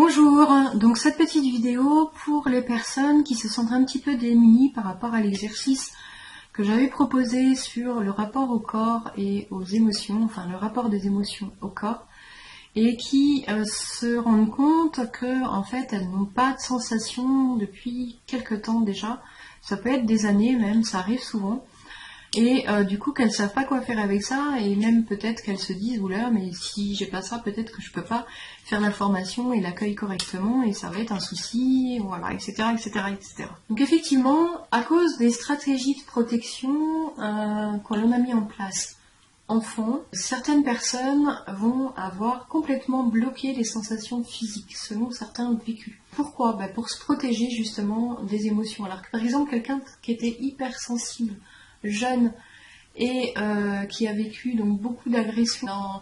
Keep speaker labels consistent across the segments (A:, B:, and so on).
A: Bonjour, donc cette petite vidéo pour les personnes qui se sentent un petit peu démunies par rapport à l'exercice que j'avais proposé sur le rapport au corps et aux émotions, enfin le rapport des émotions au corps, et qui se rendent compte que en fait elles n'ont pas de sensation depuis quelque temps déjà, ça peut être des années même, ça arrive souvent. Et du coup qu'elles savent pas quoi faire avec ça, et même peut-être qu'elles se disent oula, mais si j'ai pas ça, peut-être que je peux pas faire la formation et l'accueil correctement et ça va être un souci, voilà, etc., etc., etc. Donc effectivement, à cause des stratégies de protection qu'on a mis en place enfant, certaines personnes vont avoir complètement bloqué les sensations physiques selon certains vécus. Pourquoi ? Pour se protéger justement des émotions. Alors que par exemple quelqu'un qui était hypersensible, jeune et qui a vécu donc beaucoup d'agressions,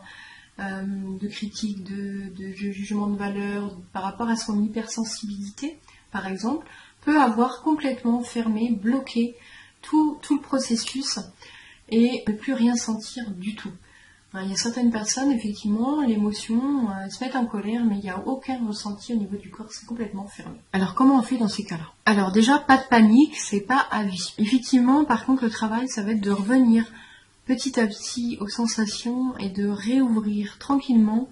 A: de critiques, de jugements de valeur par rapport à son hypersensibilité, par exemple, peut avoir complètement fermé, bloqué tout le processus et ne plus rien sentir du tout. Il y a certaines personnes, effectivement, l'émotion, elles se mettent en colère, mais il n'y a aucun ressenti au niveau du corps, c'est complètement fermé. Alors, comment on fait dans ces cas-là ? Alors déjà, pas de panique, c'est pas à vie. Effectivement, par contre, le travail, ça va être de revenir petit à petit aux sensations et de réouvrir tranquillement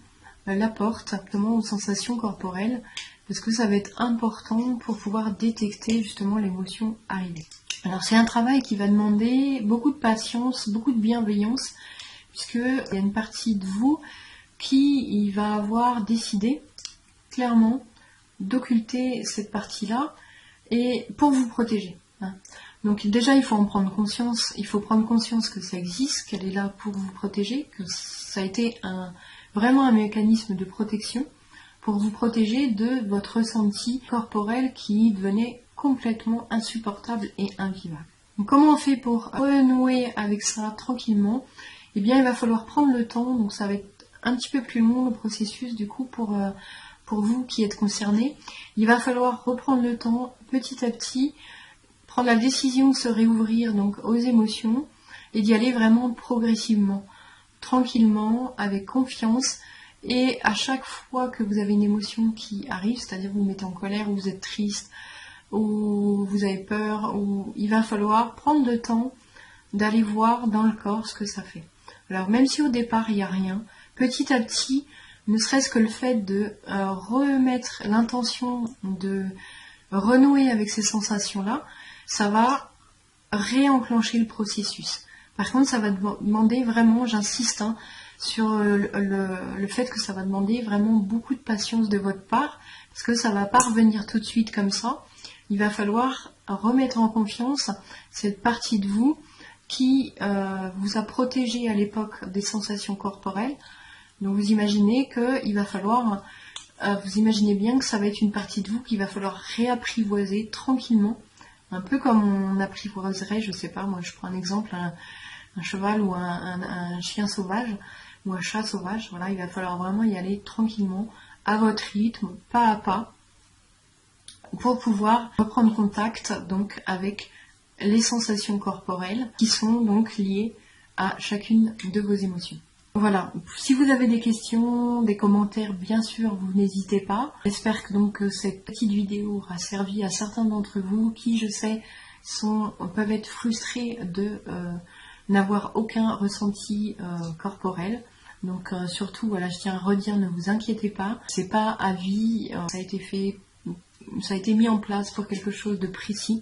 A: la porte, simplement aux sensations corporelles, parce que ça va être important pour pouvoir détecter justement l'émotion arrivée. Alors, c'est un travail qui va demander beaucoup de patience, beaucoup de bienveillance, puisqu'il y a une partie de vous qui va avoir décidé clairement d'occulter cette partie-là et pour vous protéger. Donc déjà il faut en prendre conscience, il faut prendre conscience que ça existe, qu'elle est là pour vous protéger, que ça a été vraiment un mécanisme de protection pour vous protéger de votre ressenti corporel qui devenait complètement insupportable et invivable. Donc comment on fait pour renouer avec ça tranquillement ? Eh bien, il va falloir prendre le temps, donc ça va être un petit peu plus long le processus du coup pour vous qui êtes concernés. Il va falloir reprendre le temps petit à petit, prendre la décision de se réouvrir donc aux émotions et d'y aller vraiment progressivement, tranquillement, avec confiance. Et à chaque fois que vous avez une émotion qui arrive, c'est-à-dire vous vous mettez en colère ou vous êtes triste ou vous avez peur, ou il va falloir prendre le temps d'aller voir dans le corps ce que ça fait. Alors même si au départ il n'y a rien, petit à petit, ne serait-ce que le fait de remettre l'intention de renouer avec ces sensations-là, ça va réenclencher le processus. Par contre, ça va demander vraiment, j'insiste sur le fait que ça va demander vraiment beaucoup de patience de votre part, parce que ça ne va pas revenir tout de suite comme ça. Il va falloir remettre en confiance cette partie de vous qui vous a protégé à l'époque des sensations corporelles. Donc vous imaginez qu'il va falloir, vous imaginez bien que ça va être une partie de vous qu'il va falloir réapprivoiser tranquillement, un peu comme on apprivoiserait, je sais pas, moi je prends un exemple, un cheval ou un chien sauvage ou un chat sauvage. Voilà, il va falloir vraiment y aller tranquillement, à votre rythme, pas à pas, pour pouvoir reprendre contact donc avec les sensations corporelles qui sont donc liées à chacune de vos émotions. Voilà, si vous avez des questions, des commentaires, bien sûr, vous n'hésitez pas. J'espère que donc cette petite vidéo aura servi à certains d'entre vous qui, je sais, peuvent être frustrés de n'avoir aucun ressenti corporel. Donc surtout, voilà, je tiens à redire, ne vous inquiétez pas, c'est pas à vie, ça a été mis en place pour quelque chose de précis.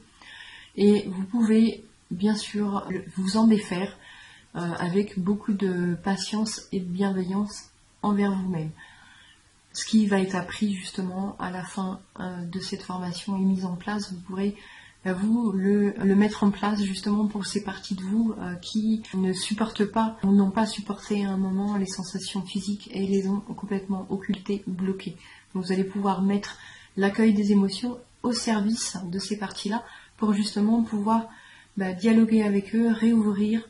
A: Et vous pouvez bien sûr vous en défaire avec beaucoup de patience et de bienveillance envers vous-même. Ce qui va être appris justement à la fin de cette formation et mise en place, vous pourrez vous le mettre en place justement pour ces parties de vous qui ne supportent pas ou n'ont pas supporté à un moment les sensations physiques et les ont complètement occultées ou bloquées. Donc vous allez pouvoir mettre l'accueil des émotions au service de ces parties-là pour justement pouvoir dialoguer avec eux, réouvrir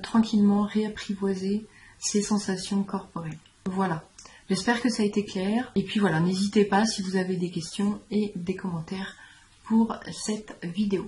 A: tranquillement, réapprivoiser ces sensations corporelles. Voilà, j'espère que ça a été clair. Et puis voilà, n'hésitez pas si vous avez des questions et des commentaires pour cette vidéo.